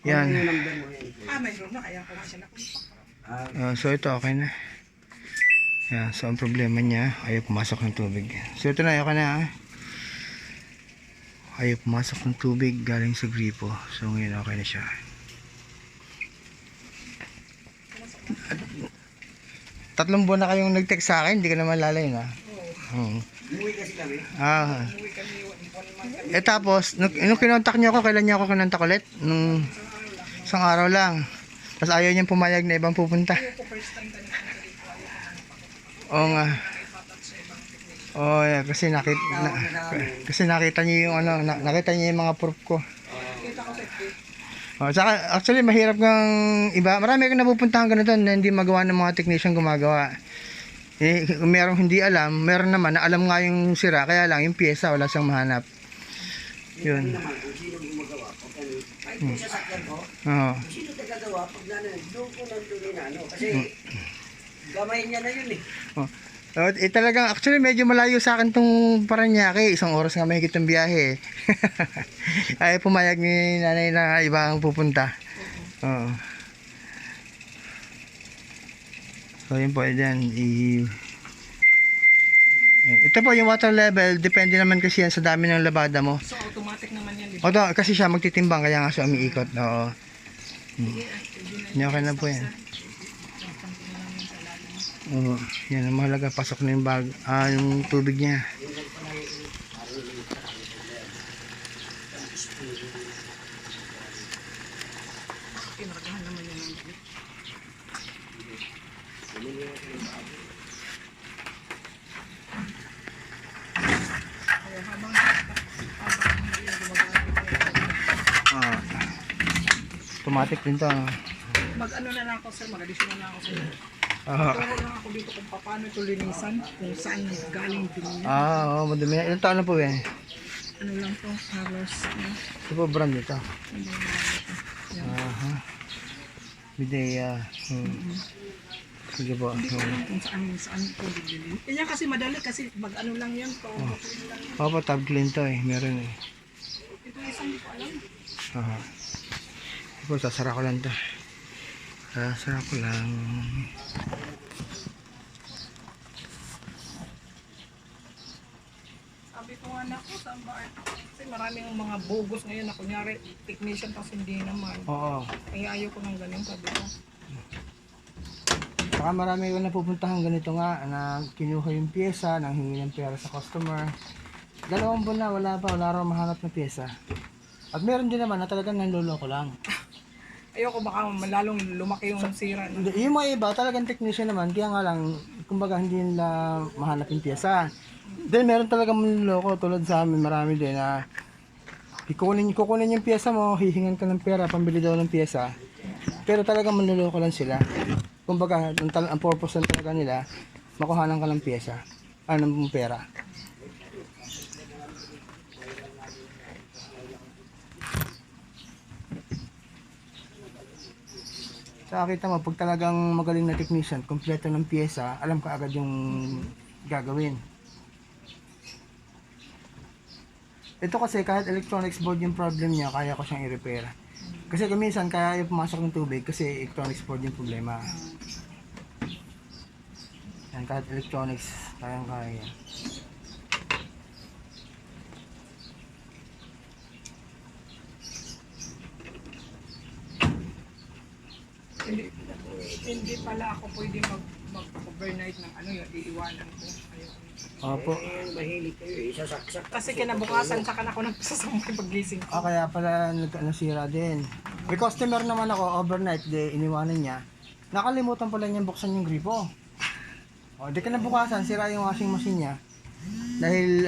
Yan. Mayroon na, kaya ko nga siya nakuha. So ito okay na. Yan, so ang problema niya, ayaw pumasok ng tubig. So ito na, okay na. Ayaw pumasok ng tubig galing sa gripo. So ngayon okay na siya. Tatlong buwan na kayong nag-text sa akin, hindi ka naman lalay na. Umuwi kasi kami. Tapos, nung kinontak niyo ako, kailan niyo ako kinontak ulit? Nung isang araw lang. Tapos ayaw niyang pumayag na ibang pupunta. Oo nga. Oh, yeah, kasi nakita niyo yung ano, nakita niyo yung mga proof ko. Saka, actually mahirap ng iba. Marami kang napupuntahan ganito na hindi magawa ng mga technician gumagawa. Kung merong hindi alam, meron naman na alam nga yung sira, kaya lang yung pyesa wala siyang mahanap. Yun. Naman kung sino gumagawa. Kahit kung sasakyan ko, kung sino tagagawa, pag doon ko nandun na ano. Kasi gamay niya na yun eh. Talagang actually medyo malayo sa akin tong Paranaque, 1 oras nga mahigit ang biyahe. Ay pumayag ni nanay na iba ang pupunta. So yun po, yan. Ito po yung water level, depende naman kasi yan sa dami ng labada mo. So automatic naman yan. Kasi siya magtitimbang, kaya nga siya umiikot. Oo. Okay na po yan. Yan ang mahalaga, pasok na yung bag, yung tubig niya. Pinaragahan naman yan ng gabi. Kaya habang hindi yung gumagawa Automatic din to. Mag-ano na lang ako sir, mag-addition na lang ako sir. Turo lang ako dito kung paano ito linisan, kung saan galing din niya. Oo, madumi. Ilang taon na po eh? Ano lang to, halos. Ito po brand nito. Bidea. Sige po. Hindi ko alam kung saan ito bibili. Kanya kasi madali kasi mag-ano lang yan to. Opo, tab clean to eh. Meron eh. Ito isang hindi ko alam. Ito po, sasara ko lang to. Sasara ko lang. Sabi ko nga na ako, saan ba? Kasi maraming mga bogus ngayon na kunyari technician kasi hindi naman. Oo. Kaya ayaw ko ng ganyan sabi ko. Saka marami ko napupuntahan ganito nga na kinuha yung pyesa, nang hingi ng pera sa customer. 2 buwan na, wala raw mahanap na pyesa. At meron din naman na talagang nanloloko lang. Ayoko baka lalong lumaki yung sira. No? Yung mga iba talagang technician naman, kaya nga lang, kumbaga hindi nila mahanap yung pyesa. Then meron talagang manloloko tulad sa amin, marami din na kukunin yung pyesa mo, hihingan ka ng pera, pambili daw ng pyesa. Pero talagang manloloko lang sila. Kumbaga, ang purpose lang talaga nila, makuhanan ka ng pyesa, ng pera. Sa kita mo, pag talagang magaling na technician, kompleto ng pyesa, alam ka agad yung gagawin. Ito kasi kahit electronics board yung problem niya, kaya ko siyang i-repair. Kasi minsan kaya yung pumasok ng tubig kasi electronics board yung problema. Yan, kahit electronics, kaya. Hindi pala ako pwede mag-overnight ng ano yun, iiwanan ko. Opo. Mahilig kayo eh, sasaksak. Kasi kinabukasan saka na ako nagsasamay pag-gising ko. Kaya pala nasira din. May customer naman ako, overnight, iniwanan niya. Nakalimutan pala niya buksan yung gripo. Di kinabukasan, sira yung washing machine niya. Dahil